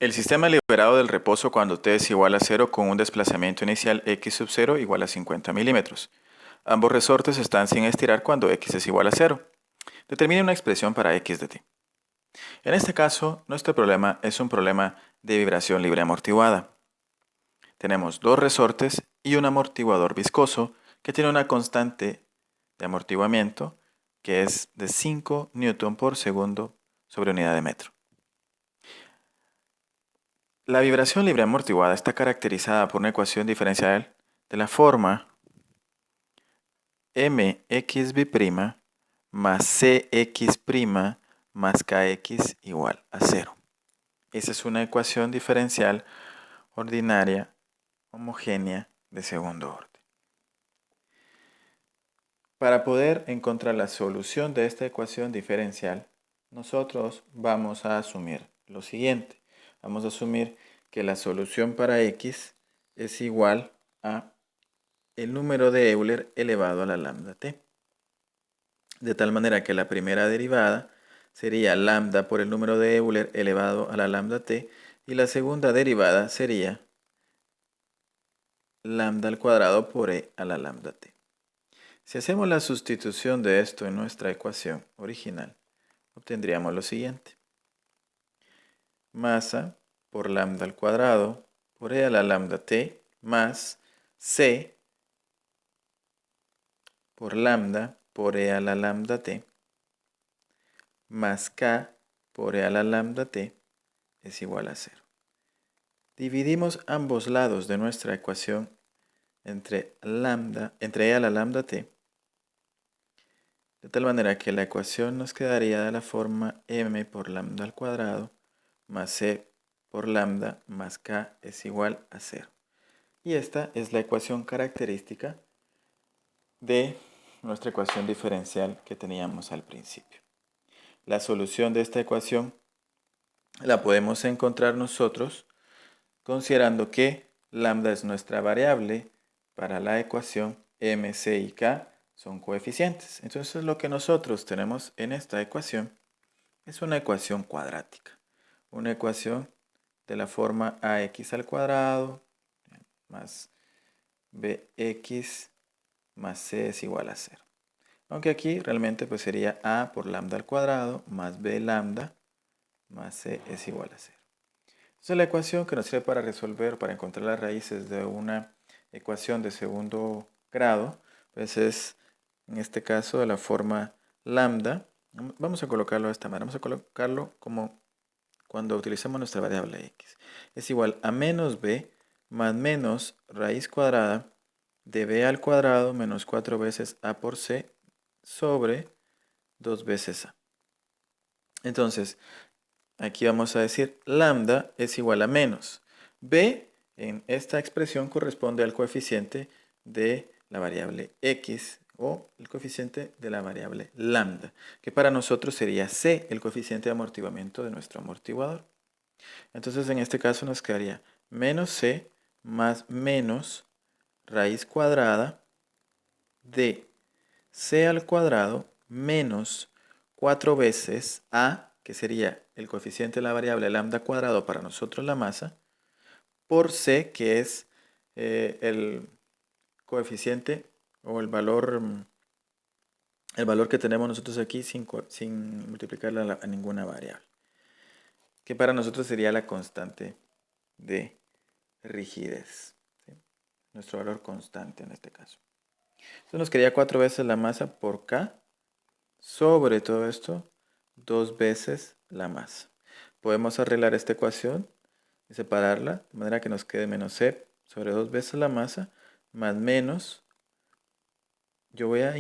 El sistema liberado del reposo cuando t es igual a 0 con un desplazamiento inicial x sub 0 igual a 50 milímetros. Ambos resortes están sin estirar cuando x es igual a 0. Determine una expresión para x de t. En este caso, nuestro problema es un problema de vibración libre amortiguada. Tenemos dos resortes y un amortiguador viscoso que tiene una constante de amortiguamiento que es de 5 newton por segundo sobre unidad de metro. La vibración libre amortiguada está caracterizada por una ecuación diferencial de la forma mxb' más cx' más kx igual a 0. Esa es una ecuación diferencial ordinaria homogénea de segundo orden. Para poder encontrar la solución de esta ecuación diferencial, nosotros vamos a asumir lo siguiente. Vamos a asumir que la solución para x es igual a el número de Euler elevado a la lambda t. De tal manera que la primera derivada sería lambda por el número de Euler elevado a la lambda t y la segunda derivada sería lambda al cuadrado por e a la lambda t. Si hacemos la sustitución de esto en nuestra ecuación original, obtendríamos lo siguiente. Masa por lambda al cuadrado por e a la lambda t más c por lambda por e a la lambda t más k por e a la lambda t es igual a 0. Dividimos ambos lados de nuestra ecuación entre e a la lambda t, de tal manera que la ecuación nos quedaría de la forma m por lambda al cuadrado más c por lambda más k es igual a 0. Y esta es la ecuación característica de nuestra ecuación diferencial que teníamos al principio. La solución de esta ecuación la podemos encontrar nosotros considerando que lambda es nuestra variable para la ecuación m, c y k son coeficientes. Entonces lo que nosotros tenemos en esta ecuación es una ecuación cuadrática. Una ecuación de la forma ax al cuadrado más bx más c es igual a 0. Aunque aquí realmente pues sería a por lambda al cuadrado más b lambda más c es igual a 0. Esta es la ecuación que nos sirve para resolver, para encontrar las raíces de una ecuación de segundo grado. Pues es, en este caso, de la forma lambda. Vamos a colocarlo de esta manera. Vamos a colocarlo como cuando utilizamos nuestra variable x. Es igual a menos b más menos raíz cuadrada de b al cuadrado menos 4 veces a por c sobre 2 veces a. Entonces, aquí vamos a decir lambda es igual a menos. B en esta expresión corresponde al coeficiente de la variable x o el coeficiente de la variable lambda, que para nosotros sería c, el coeficiente de amortiguamiento de nuestro amortiguador. Entonces en este caso nos quedaría menos c más menos raíz cuadrada de c al cuadrado menos 4 veces a, que sería el coeficiente de la variable lambda cuadrado para nosotros la masa, por c, que es el coeficiente o el valor que tenemos nosotros aquí sin multiplicarla a ninguna variable, que para nosotros sería la constante de rigidez, ¿sí? Nuestro valor constante en este caso. Entonces nos quedaría 4 veces la masa por k sobre todo esto 2 veces la masa. Podemos arreglar esta ecuación y separarla de manera que nos quede menos c sobre 2 veces la masa más menos. Yo voy a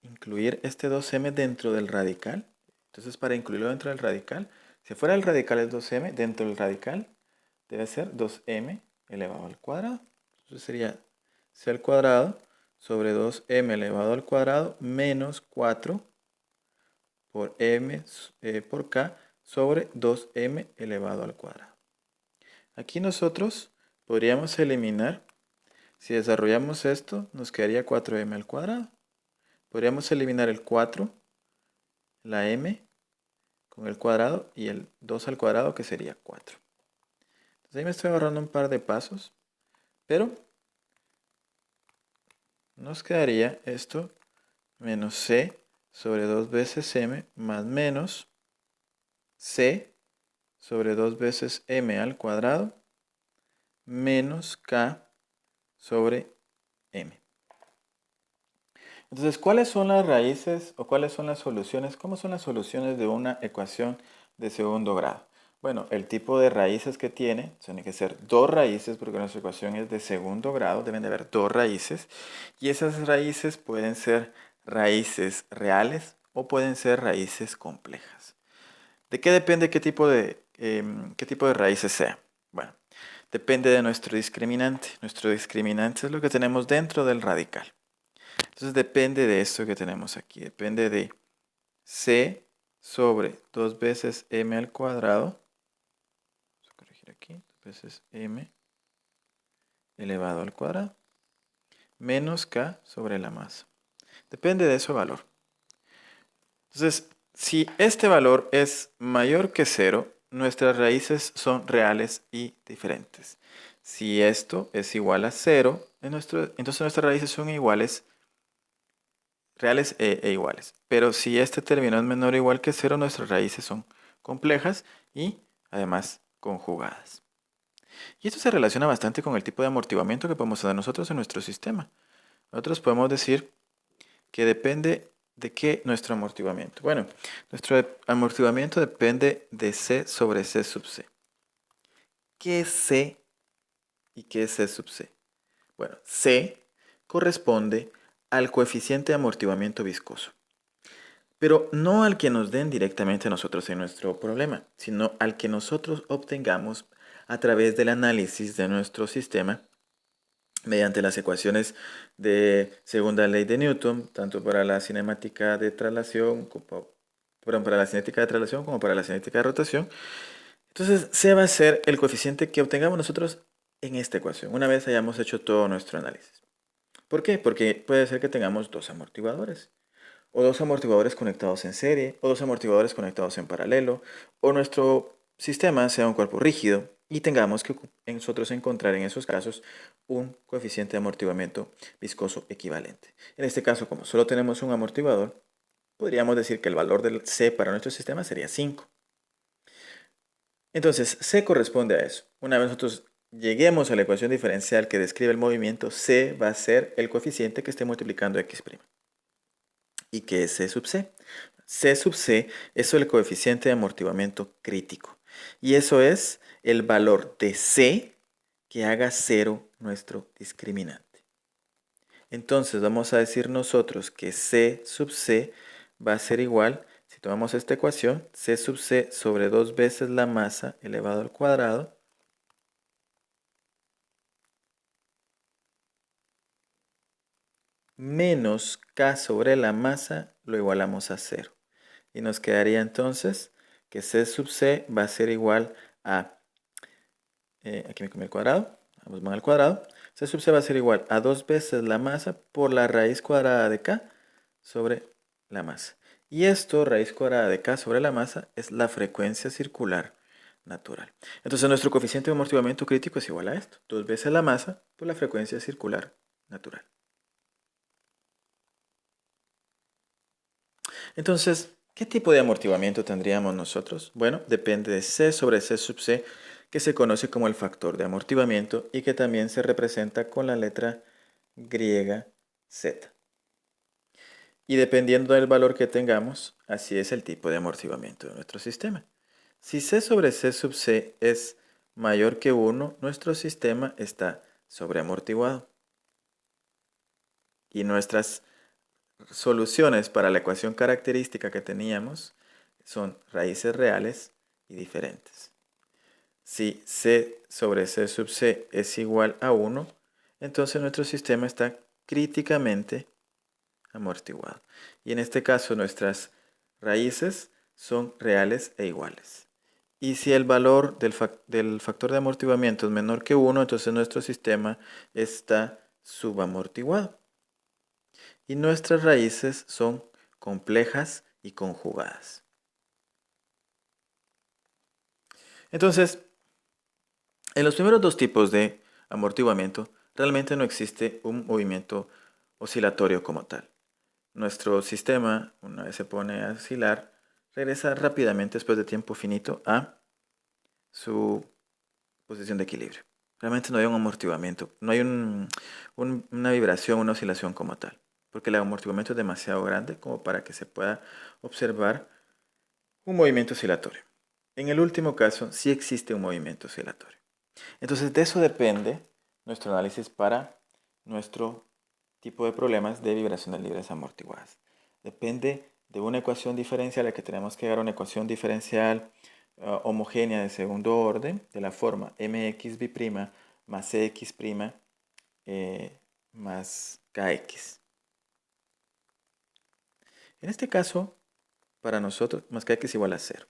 incluir este 2m dentro del radical. Entonces para incluirlo dentro del radical, si fuera el radical es 2m, dentro del radical debe ser 2m elevado al cuadrado. Entonces sería c al cuadrado sobre 2m elevado al cuadrado menos 4 por m por k sobre 2m elevado al cuadrado. Aquí nosotros podríamos eliminar, si desarrollamos esto, nos quedaría 4m al cuadrado. Podríamos eliminar el 4, la m, con el cuadrado y el 2 al cuadrado que sería 4. Entonces ahí me estoy ahorrando un par de pasos, pero nos quedaría esto menos c sobre 2 veces m más menos c sobre 2 veces m al cuadrado menos k sobre m. Entonces, ¿cuáles son las raíces o cuáles son las soluciones? ¿Cómo son las soluciones de una ecuación de segundo grado? Bueno, el tipo de raíces que tiene que ser dos raíces porque nuestra ecuación es de segundo grado, deben de haber dos raíces y esas raíces pueden ser raíces reales o pueden ser raíces complejas. ¿De qué depende qué tipo de raíces sea? Bueno, depende de nuestro discriminante. Nuestro discriminante es lo que tenemos dentro del radical. Entonces depende de esto que tenemos aquí. Depende de c sobre 2 veces m al cuadrado. Vamos a corregir aquí. 2 veces m elevado al cuadrado. Menos k sobre la masa. Depende de ese valor. Entonces, si este valor es mayor que 0, nuestras raíces son reales y diferentes. Si esto es igual a 0, entonces nuestras raíces son iguales, reales e iguales. Pero si este término es menor o igual que 0, nuestras raíces son complejas y además conjugadas. Y esto se relaciona bastante con el tipo de amortiguamiento que podemos tener nosotros en nuestro sistema. Nosotros podemos decir que depende de qué nuestro amortiguamiento. Bueno, nuestro amortiguamiento depende de C sobre C sub C. ¿Qué es C y qué es C sub C? Bueno, C corresponde al coeficiente de amortiguamiento viscoso, pero no al que nos den directamente a nosotros en nuestro problema, sino al que nosotros obtengamos a través del análisis de nuestro sistema mediante las ecuaciones de segunda ley de Newton, tanto para la cinética de traslación como para la cinética de traslación como para la cinética de rotación. Entonces, C va a ser el coeficiente que obtengamos nosotros en esta ecuación, una vez hayamos hecho todo nuestro análisis. ¿Por qué? Porque puede ser que tengamos dos amortiguadores, o dos amortiguadores conectados en serie, o dos amortiguadores conectados en paralelo, o nuestro sistema sea un cuerpo rígido y tengamos que nosotros encontrar en esos casos un coeficiente de amortiguamiento viscoso equivalente. En este caso, como solo tenemos un amortiguador, podríamos decir que el valor del C para nuestro sistema sería 5. Entonces, C corresponde a eso. Una vez nosotros lleguemos a la ecuación diferencial que describe el movimiento, C va a ser el coeficiente que esté multiplicando x'. ¿Y qué es C sub C? C sub C es el coeficiente de amortiguamiento crítico. Y eso es el valor de C que haga 0 nuestro discriminante. Entonces vamos a decir nosotros que C sub C va a ser igual, si tomamos esta ecuación, C sub C sobre 2 veces la masa elevado al cuadrado menos K sobre la masa lo igualamos a 0. Y nos quedaría entonces que C sub C va a ser igual a, aquí me comí el cuadrado, vamos van al cuadrado, C sub C va a ser igual a 2 veces la masa por la raíz cuadrada de K sobre la masa. Y esto, raíz cuadrada de K sobre la masa, es la frecuencia circular natural. Entonces nuestro coeficiente de amortiguamiento crítico es igual a esto, 2 veces la masa por la frecuencia circular natural. Entonces, ¿qué tipo de amortiguamiento tendríamos nosotros? Bueno, depende de C sobre C sub C, que se conoce como el factor de amortiguamiento y que también se representa con la letra griega Z. Y dependiendo del valor que tengamos, así es el tipo de amortiguamiento de nuestro sistema. Si C sobre C sub C es mayor que 1, nuestro sistema está sobreamortiguado. Y nuestras soluciones para la ecuación característica que teníamos son raíces reales y diferentes. Si C sobre C sub C es igual a 1, entonces nuestro sistema está críticamente amortiguado. Y en este caso nuestras raíces son reales e iguales. Y si el valor del factor de amortiguamiento es menor que 1, entonces nuestro sistema está subamortiguado. Y nuestras raíces son complejas y conjugadas. Entonces, en los primeros dos tipos de amortiguamiento, realmente no existe un movimiento oscilatorio como tal. Nuestro sistema, una vez se pone a oscilar, regresa rápidamente después de tiempo finito a su posición de equilibrio. Realmente no hay un amortiguamiento, no hay una vibración, una oscilación como tal, porque el amortiguamiento es demasiado grande como para que se pueda observar un movimiento oscilatorio. En el último caso, sí existe un movimiento oscilatorio. Entonces, de eso depende nuestro análisis para nuestro tipo de problemas de vibraciones libres amortiguadas. Depende de una ecuación diferencial a la que tenemos que llegar a una ecuación diferencial homogénea de segundo orden de la forma mxb' más cx' más kx. En este caso, para nosotros, más kx igual a 0.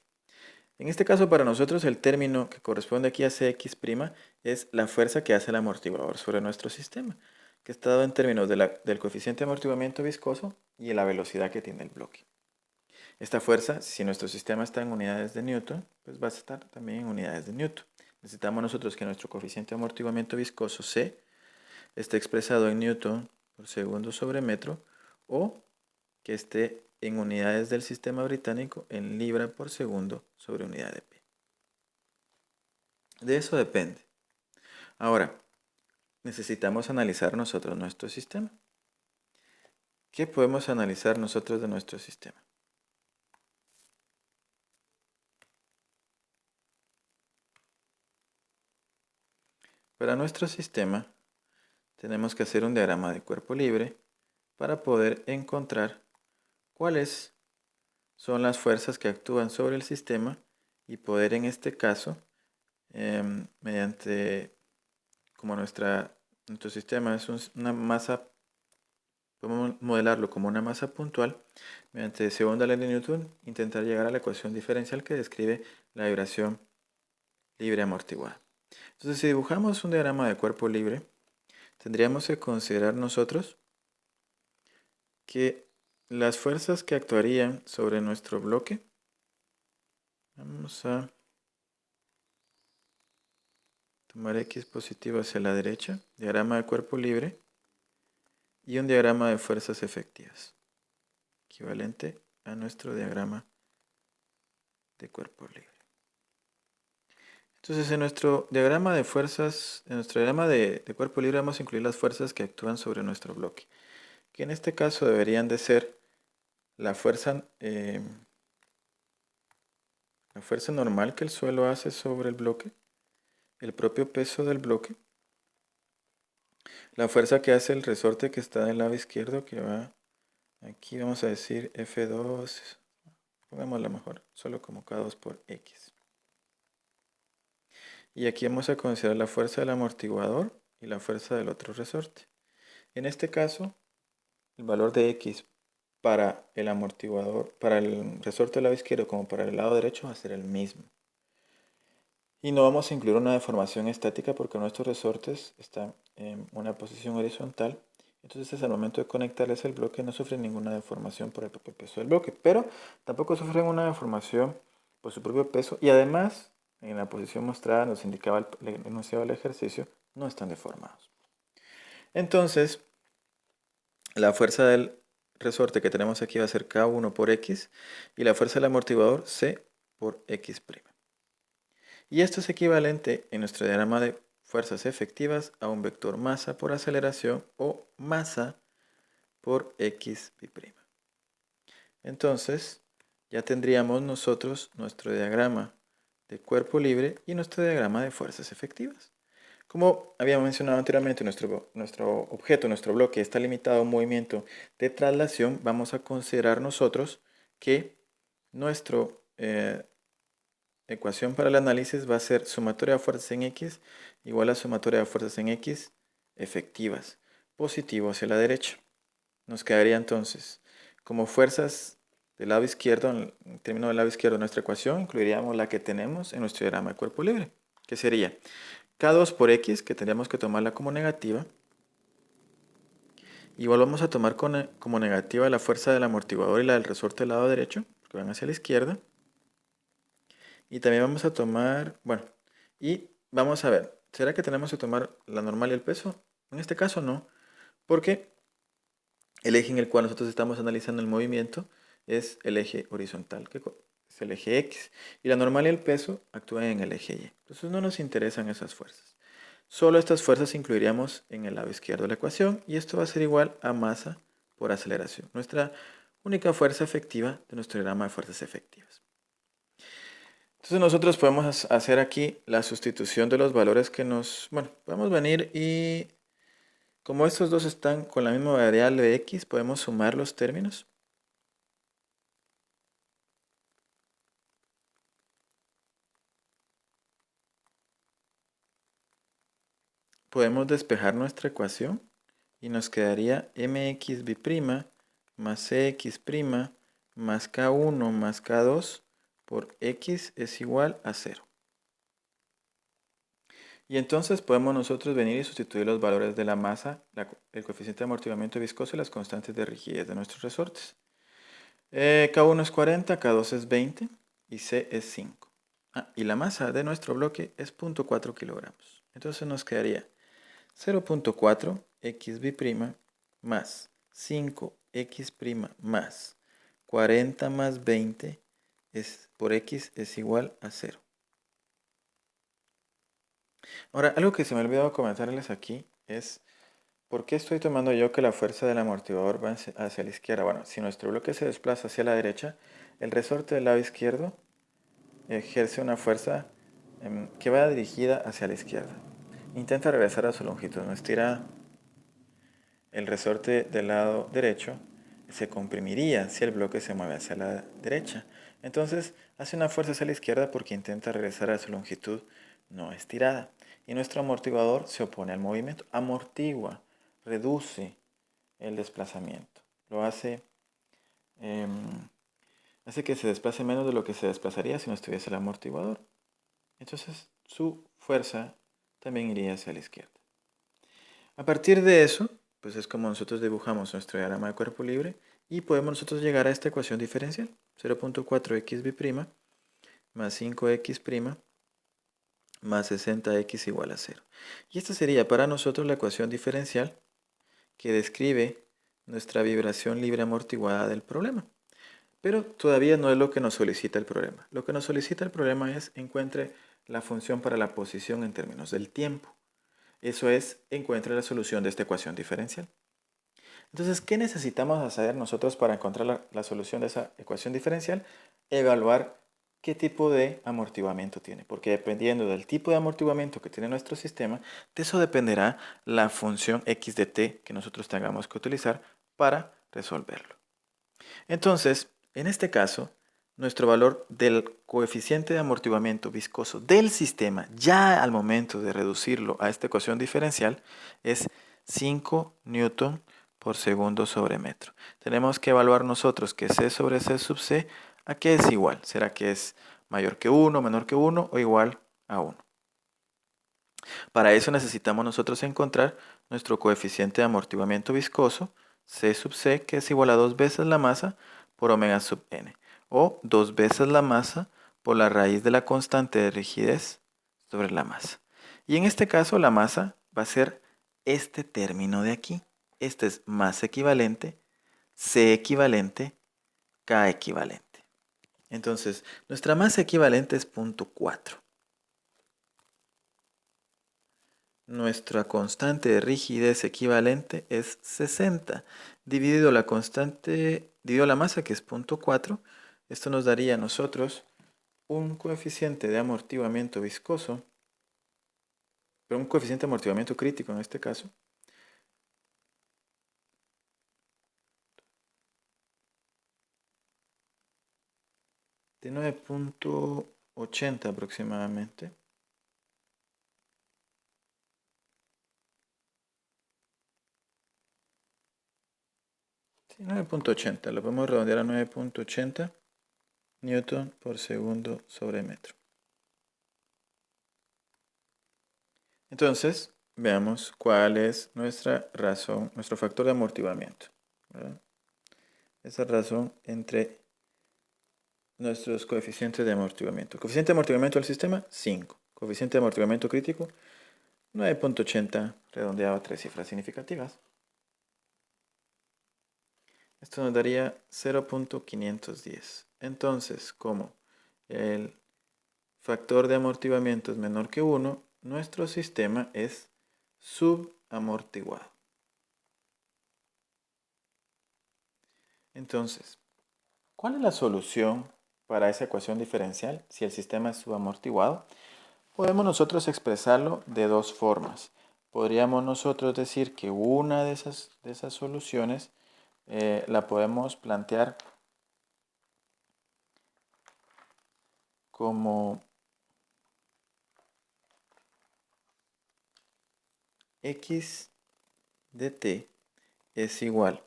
En este caso, para nosotros, el término que corresponde aquí a Cx' es la fuerza que hace el amortiguador sobre nuestro sistema, que está dado en términos del coeficiente de amortiguamiento viscoso y de la velocidad que tiene el bloque. Esta fuerza, si nuestro sistema está en unidades de Newton, pues va a estar también en unidades de Newton. Necesitamos nosotros que nuestro coeficiente de amortiguamiento viscoso C esté expresado en Newton por segundo sobre metro o que esté en unidades del sistema británico en libra por segundo sobre unidad de pi. De eso depende. Ahora, necesitamos analizar nosotros nuestro sistema. ¿Qué podemos analizar nosotros de nuestro sistema? Para nuestro sistema tenemos que hacer un diagrama de cuerpo libre para poder encontrar cuáles son las fuerzas que actúan sobre el sistema y poder en este caso, mediante, como nuestro sistema es una masa, podemos modelarlo como una masa puntual, mediante segunda ley de Newton, intentar llegar a la ecuación diferencial que describe la vibración libre amortiguada. Entonces, si dibujamos un diagrama de cuerpo libre, tendríamos que considerar nosotros que las fuerzas que actuarían sobre nuestro bloque, vamos a tomar X positivo hacia la derecha, diagrama de cuerpo libre, y un diagrama de fuerzas efectivas, equivalente a nuestro diagrama de cuerpo libre. Entonces, en nuestro diagrama de fuerzas, en nuestro diagrama de cuerpo libre vamos a incluir las fuerzas que actúan sobre nuestro bloque, que en este caso deberían de ser la fuerza normal que el suelo hace sobre el bloque, el propio peso del bloque, la fuerza que hace el resorte que está del lado izquierdo, que va aquí, vamos a decir F2, pongámosla mejor, solo como K2 por X. Y aquí vamos a considerar la fuerza del amortiguador y la fuerza del otro resorte. En este caso, el valor de X para el amortiguador, para el resorte del lado izquierdo como para el lado derecho va a ser el mismo. Y no vamos a incluir una deformación estática porque nuestros resortes están en una posición horizontal. Entonces al momento de conectarles el bloque no sufren ninguna deformación por el propio peso del bloque. Pero tampoco sufren una deformación por su propio peso. Y además, en la posición mostrada nos indicaba el enunciado del ejercicio, no están deformados. Entonces, la fuerza del resorte que tenemos aquí va a ser K1 por X. Y la fuerza del amortiguador C por X'. Y esto es equivalente en nuestro diagrama de fuerzas efectivas a un vector masa por aceleración o masa por x'P'. Entonces, ya tendríamos nosotros nuestro diagrama de cuerpo libre y nuestro diagrama de fuerzas efectivas. Como había mencionado anteriormente, nuestro objeto, nuestro bloque está limitado a un movimiento de traslación, vamos a considerar nosotros que nuestro ecuación para el análisis va a ser sumatoria de fuerzas en X igual a sumatoria de fuerzas en X efectivas, positivo hacia la derecha. Nos quedaría entonces como fuerzas del lado izquierdo, en el término del lado izquierdo de nuestra ecuación, incluiríamos la que tenemos en nuestro diagrama de cuerpo libre, que sería K2 por X, que tendríamos que tomarla como negativa. Igual vamos a tomar como negativa la fuerza del amortiguador y la del resorte del lado derecho, porque van hacia la izquierda. Y también vamos a tomar, bueno, y vamos a ver, ¿será que tenemos que tomar la normal y el peso? En este caso no, porque el eje en el cual nosotros estamos analizando el movimiento es el eje horizontal, que es el eje X, y la normal y el peso actúan en el eje Y. Entonces no nos interesan esas fuerzas. Solo estas fuerzas incluiríamos en el lado izquierdo de la ecuación, y esto va a ser igual a masa por aceleración, nuestra única fuerza efectiva de nuestro diagrama de fuerzas efectivas. Entonces nosotros podemos hacer aquí la sustitución de los valores que bueno, podemos venir y como estos dos están con la misma variable de x, podemos sumar los términos. Podemos despejar nuestra ecuación y nos quedaría mxb' más cx' más k1 más k2 por x es igual a 0. Y entonces podemos nosotros venir y sustituir los valores de la masa, el coeficiente de amortiguamiento viscoso y las constantes de rigidez de nuestros resortes. K1 es 40, K2 es 20 y C es 5. Y la masa de nuestro bloque es 0.4 kilogramos. Entonces nos quedaría 0.4 xb' más 5x' más 40 más 20 por x es igual a 0. Ahora, algo que se me ha olvidado comentarles aquí es ¿por qué estoy tomando yo que la fuerza del amortiguador va hacia la izquierda? Bueno, si nuestro bloque se desplaza hacia la derecha, el resorte del lado izquierdo ejerce una fuerza que va dirigida hacia la izquierda. Intenta regresar a su longitud, no estira. El resorte del lado derecho se comprimiría si el bloque se mueve hacia la derecha. Entonces hace una fuerza hacia la izquierda porque intenta regresar a su longitud no estirada. Y nuestro amortiguador se opone al movimiento, amortigua, reduce el desplazamiento. Lo hace que se desplace menos de lo que se desplazaría si no estuviese el amortiguador. Entonces su fuerza también iría hacia la izquierda. A partir de eso, pues es como nosotros dibujamos nuestro diagrama de cuerpo libre y podemos nosotros llegar a esta ecuación diferencial. 0.4xb' más 5x' más 60x igual a 0. Y esta sería para nosotros la ecuación diferencial que describe nuestra vibración libre amortiguada del problema. Pero todavía no es lo que nos solicita el problema. Lo que nos solicita el problema es encuentre la función para la posición en términos del tiempo. Eso es, encuentre la solución de esta ecuación diferencial. Entonces, ¿qué necesitamos hacer nosotros para encontrar la solución de esa ecuación diferencial? Evaluar qué tipo de amortiguamiento tiene, porque dependiendo del tipo de amortiguamiento que tiene nuestro sistema, de eso dependerá la función x de t que nosotros tengamos que utilizar para resolverlo. Entonces, en este caso, nuestro valor del coeficiente de amortiguamiento viscoso del sistema, ya al momento de reducirlo a esta ecuación diferencial, es 5 newton por segundo sobre metro. Tenemos que evaluar nosotros que C sobre C sub C, ¿a qué es igual? ¿Será que es mayor que 1, menor que 1 o igual a 1? Para eso necesitamos nosotros encontrar nuestro coeficiente de amortiguamiento viscoso, C sub C, que es igual a 2 veces la masa por omega sub n, o 2 veces la masa por la raíz de la constante de rigidez sobre la masa. Y en este caso la masa va a ser este término de aquí. Este es masa equivalente, C equivalente, K equivalente. Entonces, nuestra masa equivalente es 0.4. Nuestra constante de rigidez equivalente es 60. Dividido la masa, que es 0.4, esto nos daría a nosotros un coeficiente de amortiguamiento viscoso, pero un coeficiente de amortiguamiento crítico en este caso, de 9.80 aproximadamente. Sí, 9.80, lo podemos redondear a 9.80 newton por segundo sobre metro. Entonces, veamos cuál es nuestra razón, nuestro factor de amortiguamiento, ¿verdad? Esa razón entre nuestros coeficientes de amortiguamiento. Coeficiente de amortiguamiento del sistema, 5. Coeficiente de amortiguamiento crítico, 9.80, redondeado a 3 cifras significativas. Esto nos daría 0.510. Entonces, como el factor de amortiguamiento es menor que 1, nuestro sistema es subamortiguado. Entonces, ¿cuál es la solución para esa ecuación diferencial si el sistema es subamortiguado? Podemos nosotros expresarlo de dos formas. Podríamos nosotros decir que una de esas soluciones la podemos plantear como x de t es igual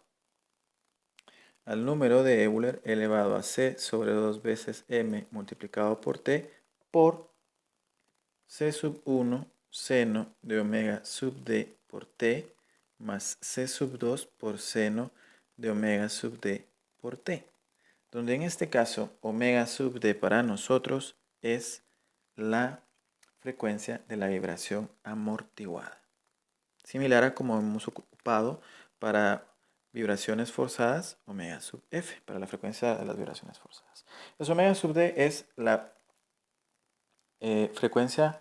al número de Euler elevado a c sobre 2 veces m multiplicado por t por c sub 1 seno de omega sub d por t más c sub 2 por seno de omega sub d por t, donde en este caso omega sub d para nosotros es la frecuencia de la vibración amortiguada. Similar a como hemos ocupado para vibraciones forzadas, omega sub f, para la frecuencia de las vibraciones forzadas. Entonces omega sub d es la frecuencia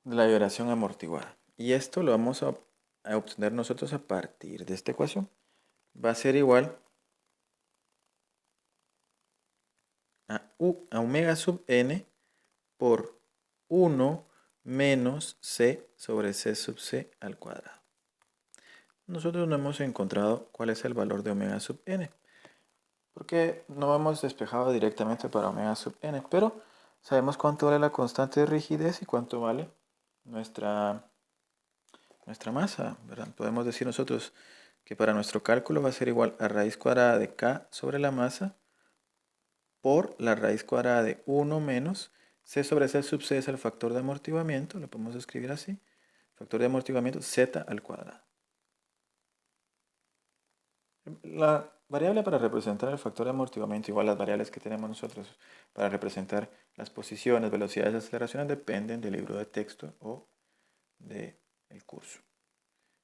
de la vibración amortiguada. Y esto lo vamos a obtener nosotros a partir de esta ecuación. Va a ser igual a omega sub n por 1 menos c sobre c sub c al cuadrado. Nosotros no hemos encontrado cuál es el valor de omega sub n, porque no hemos despejado directamente para omega sub n, pero sabemos cuánto vale la constante de rigidez y cuánto vale nuestra masa, ¿verdad? Podemos decir nosotros que para nuestro cálculo va a ser igual a raíz cuadrada de k sobre la masa por la raíz cuadrada de 1 menos c sobre c sub c es el factor de amortiguamiento, lo podemos escribir así, factor de amortiguamiento z al cuadrado. La variable para representar el factor de amortiguamiento, igual las variables que tenemos nosotros para representar las posiciones, velocidades y aceleraciones, dependen del libro de texto o del curso.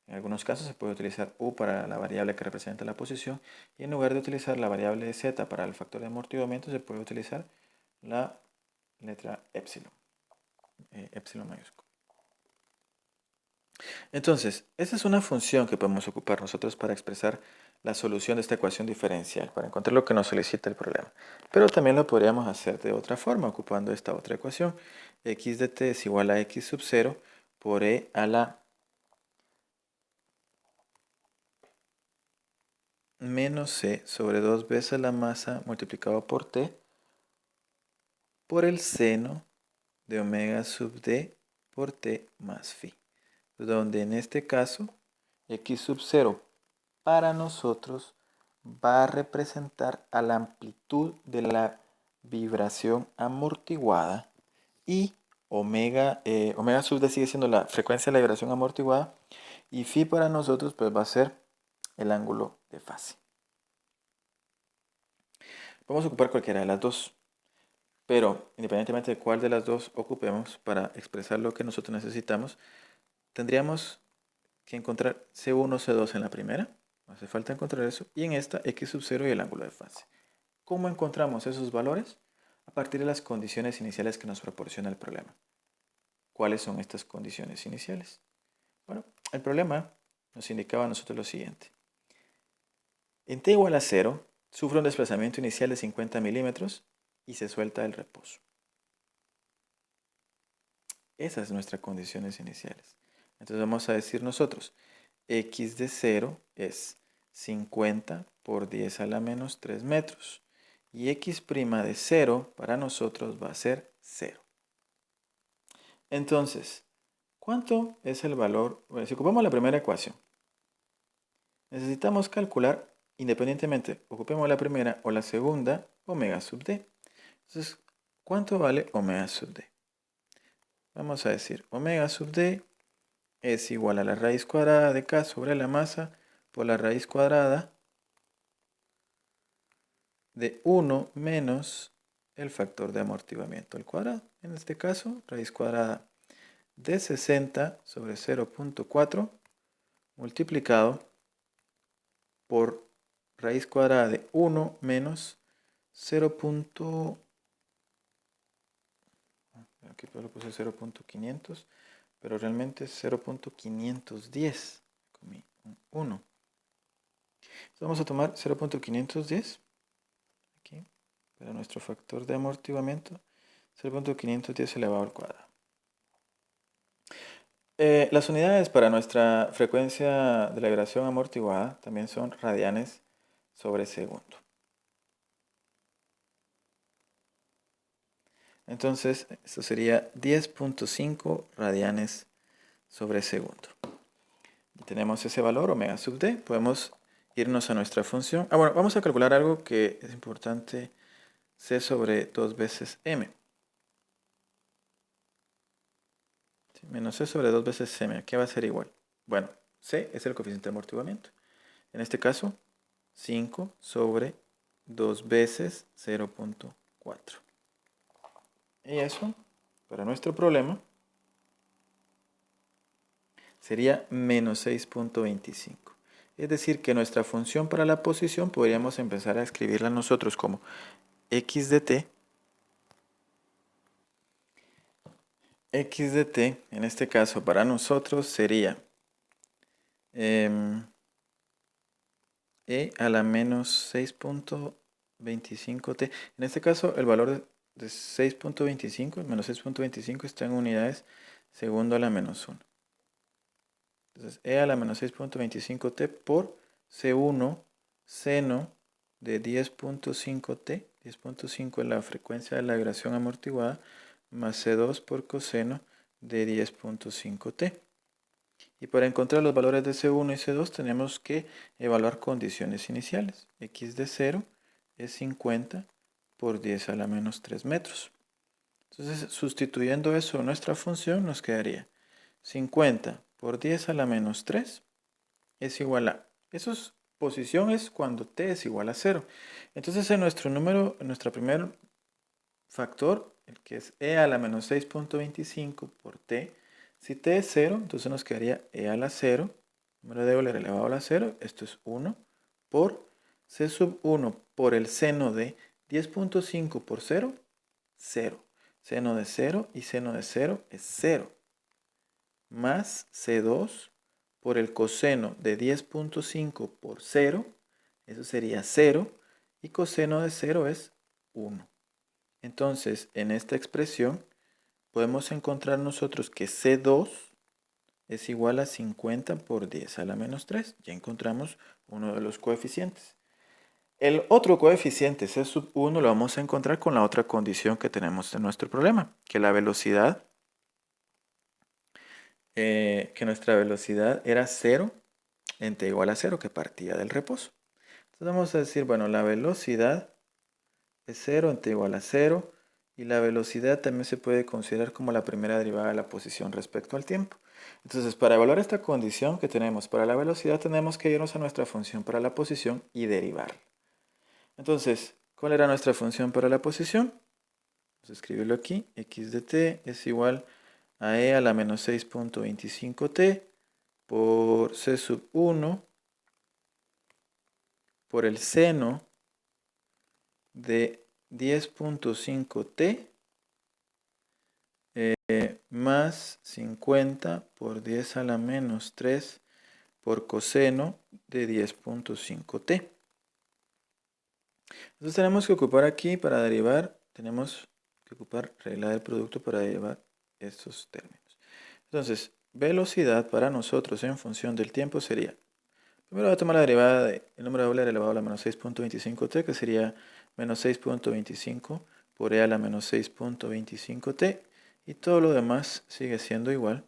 En algunos casos se puede utilizar u para la variable que representa la posición y en lugar de utilizar la variable z para el factor de amortiguamiento se puede utilizar la letra epsilon, epsilon mayúsculo. Entonces, esa es una función que podemos ocupar nosotros para expresar la solución de esta ecuación diferencial, para encontrar lo que nos solicita el problema. Pero también lo podríamos hacer de otra forma, ocupando esta otra ecuación. X de t es igual a x sub 0 por e a la menos c sobre 2 veces la masa multiplicado por t por el seno de omega sub d por t más phi, donde en este caso x sub 0 para nosotros va a representar a la amplitud de la vibración amortiguada y omega sub d sigue siendo la frecuencia de la vibración amortiguada y phi para nosotros pues va a ser el ángulo de fase. Vamos a ocupar cualquiera de las dos, pero independientemente de cuál de las dos ocupemos para expresar lo que nosotros necesitamos, tendríamos que encontrar C1, C2 en la primera, hace falta encontrar eso, y en esta X sub 0 y el ángulo de fase. ¿Cómo encontramos esos valores? A partir de las condiciones iniciales que nos proporciona el problema. ¿Cuáles son estas condiciones iniciales? Bueno, el problema nos indicaba a nosotros lo siguiente. En t igual a 0, sufre un desplazamiento inicial de 50 milímetros y se suelta el reposo. Esas son nuestras condiciones iniciales. Entonces vamos a decir nosotros, x de 0 es 50 por 10 a la menos 3 metros. Y x' de 0 para nosotros va a ser 0. Entonces, ¿cuánto es el valor? Bueno, si ocupamos la primera ecuación, necesitamos calcular, independientemente, ocupemos la primera o la segunda, omega sub d. Entonces, ¿cuánto vale omega sub d? Vamos a decir, omega sub d es igual a la raíz cuadrada de k sobre la masa por la raíz cuadrada de 1 menos el factor de amortiguamiento al cuadrado. En este caso, raíz cuadrada de 60 sobre 0.4 multiplicado por raíz cuadrada de 1 menos 0. Aquí lo puse 0.500, pero realmente es 0.510. Comí un 1. Entonces vamos a tomar 0.510 aquí para nuestro factor de amortiguamiento, 0.510 elevado al cuadrado. Las unidades para nuestra frecuencia de la vibración amortiguada también son radianes sobre segundo. Entonces, esto sería 10.5 radianes sobre segundo. Y tenemos ese valor, omega sub d. Podemos irnos a nuestra función. Bueno, vamos a calcular algo que es importante. C sobre 2 veces m. Sí, menos C sobre 2 veces m. ¿Qué va a ser igual? Bueno, C es el coeficiente de amortiguamiento. En este caso, 5 sobre 2 veces 0.4. Y eso, para nuestro problema, sería menos 6.25. Es decir, que nuestra función para la posición podríamos empezar a escribirla nosotros como x de t. X de t, en este caso, para nosotros sería e a la menos 6.25t. En este caso, el valor de 6.25, menos 6.25 está en unidades segundo a la menos 1. Entonces, e a la menos 6.25t por C1 seno de 10.5t. 10.5 es la frecuencia de la vibración amortiguada, más C2 por coseno de 10.5t. Y para encontrar los valores de C1 y C2 tenemos que evaluar condiciones iniciales. X de 0 es 50 por 10 a la menos 3 metros. Entonces, sustituyendo eso en nuestra función, nos quedaría 50 por 10 a la menos 3 es igual a... Eso es posición es cuando t es igual a 0. Entonces, en nuestro número, en nuestro primer factor, el que es e a la menos 6.25 por t, si t es 0, entonces nos quedaría e a la 0, número de Euler elevado a la 0, esto es 1, por c sub 1 por el seno de 10.5 por 0, 0. Seno de 0 y seno de 0 es 0. Más C2 por el coseno de 10.5 por 0, eso sería 0, y coseno de 0 es 1. Entonces, en esta expresión podemos encontrar nosotros que C2 es igual a 50 por 10 a la menos 3. Ya encontramos uno de los coeficientes. El otro coeficiente, C sub 1, lo vamos a encontrar con la otra condición que tenemos en nuestro problema, que la velocidad, que nuestra velocidad era 0 en t igual a 0, que partía del reposo. Entonces vamos a decir, bueno, la velocidad es 0 en t igual a 0, y la velocidad también se puede considerar como la primera derivada de la posición respecto al tiempo. Entonces, para evaluar esta condición que tenemos para la velocidad, tenemos que irnos a nuestra función para la posición y derivarla. Entonces, ¿cuál era nuestra función para la posición? Vamos a escribirlo aquí. X de t es igual a e a la menos 6.25t por c sub 1 por el seno de 10.5t más 50 por 10 a la menos 3 por coseno de 10.5t. Entonces tenemos que ocupar aquí para derivar, tenemos que ocupar regla del producto para derivar estos términos. Entonces, velocidad para nosotros en función del tiempo sería, primero voy a tomar la derivada del número de Euler elevado a la menos 6.25t, que sería menos 6.25 por e a la menos 6.25t, y todo lo demás sigue siendo igual.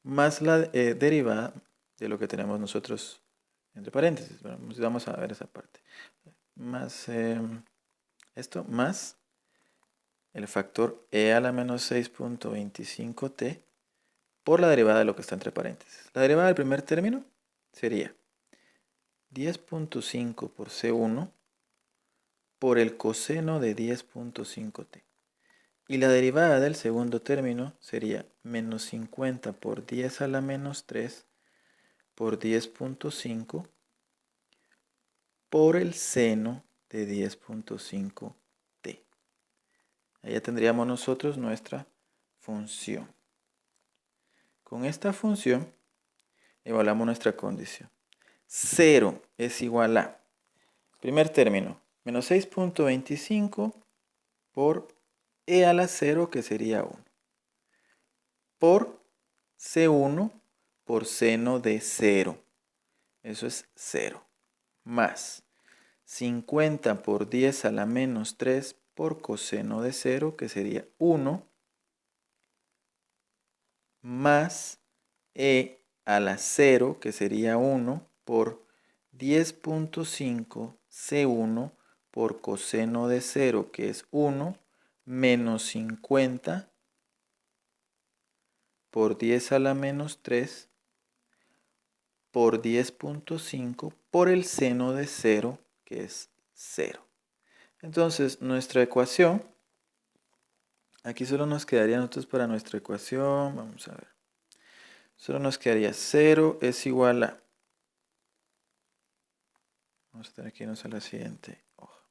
Más la derivada de lo que tenemos nosotros entre paréntesis. Bueno, vamos a ver esa parte. Más esto, más el factor e a la menos 6.25t por la derivada de lo que está entre paréntesis. La derivada del primer término sería 10.5 por C1 por el coseno de 10.5t. Y la derivada del segundo término sería menos 50 por 10 a la menos 3 por 10.5 por el seno de 10.5t. Ahí ya tendríamos nosotros nuestra función. Con esta función evaluamos nuestra condición. 0 es igual a, primer término, menos 6.25 por e a la 0, que sería 1, por C1 por seno de 0, eso es 0, más 50 por 10 a la menos 3 por coseno de 0, que sería 1, más e a la 0, que sería 1, por 10.5 C1 por coseno de 0, que es 1, menos 50 por 10 a la menos 3 por 10.5 por el seno de 0, que es 0. Entonces, nuestra ecuación, aquí solo nos quedaría nosotros para nuestra ecuación, vamos a ver, solo nos quedaría 0 es igual a, vamos a tener que irnos a la siguiente hoja.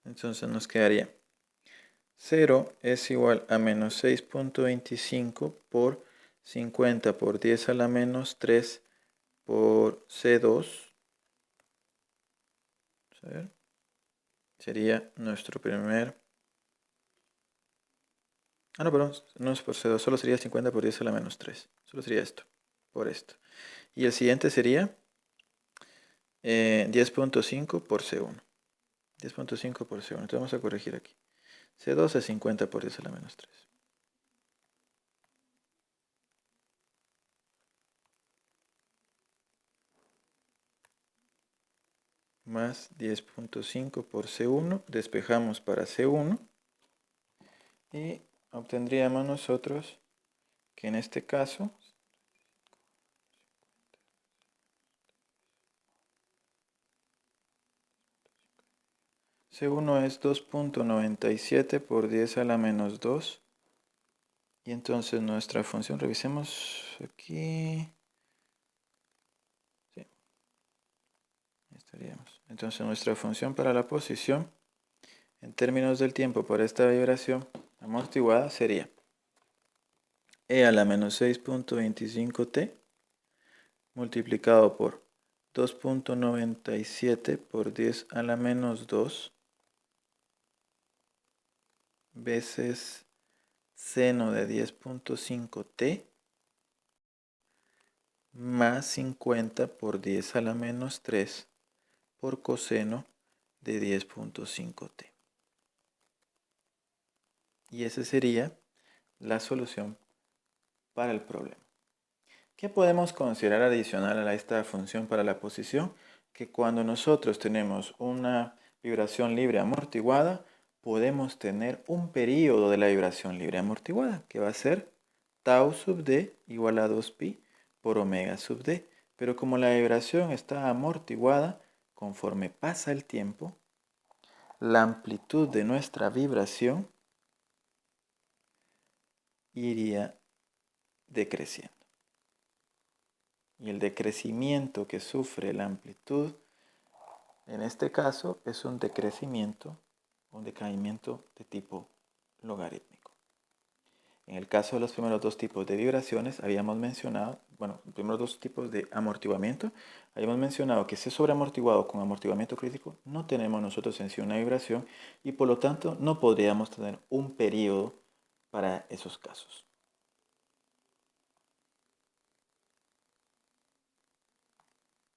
Entonces nos quedaría 0 es igual a menos 6.25 por 50 por 10 a la menos 3 por C2. Vamos a ver. Sería nuestro primer... Ah, no, perdón, no es por C2, solo sería 50 por 10 a la menos 3. Solo sería esto, por esto. Y el siguiente sería 10.5 por C1. 10.5 por C1. Entonces vamos a corregir aquí. C2 es 50 por 10 a la menos 3. Más 10.5 por C1. Despejamos para C1. Y obtendríamos nosotros que en este caso C1 es 2.97 por 10 a la menos 2. Y entonces nuestra función, revisemos aquí. Sí, estaríamos. Entonces nuestra función para la posición, en términos del tiempo por esta vibración amortiguada, sería e a la menos 6.25t multiplicado por 2.97 por 10 a la menos 2 veces seno de 10.5t más 50 por 10 a la menos 3 por coseno de 10.5t. Y esa sería la solución para el problema. ¿Qué podemos considerar adicional a esta función para la posición? Que cuando nosotros tenemos una vibración libre amortiguada, podemos tener un periodo de la vibración libre amortiguada, que va a ser tau sub d igual a 2pi por omega sub d. Pero como la vibración está amortiguada, conforme pasa el tiempo, la amplitud de nuestra vibración iría decreciendo. Y el decrecimiento que sufre la amplitud, en este caso, es un decrecimiento, un decaimiento de tipo logarítmico. En el caso de los primeros dos tipos de vibraciones, habíamos mencionado, bueno, los primeros dos tipos de amortiguamiento, habíamos mencionado que si es sobreamortiguado con amortiguamiento crítico, no tenemos nosotros en sí una vibración y por lo tanto no podríamos tener un periodo para esos casos.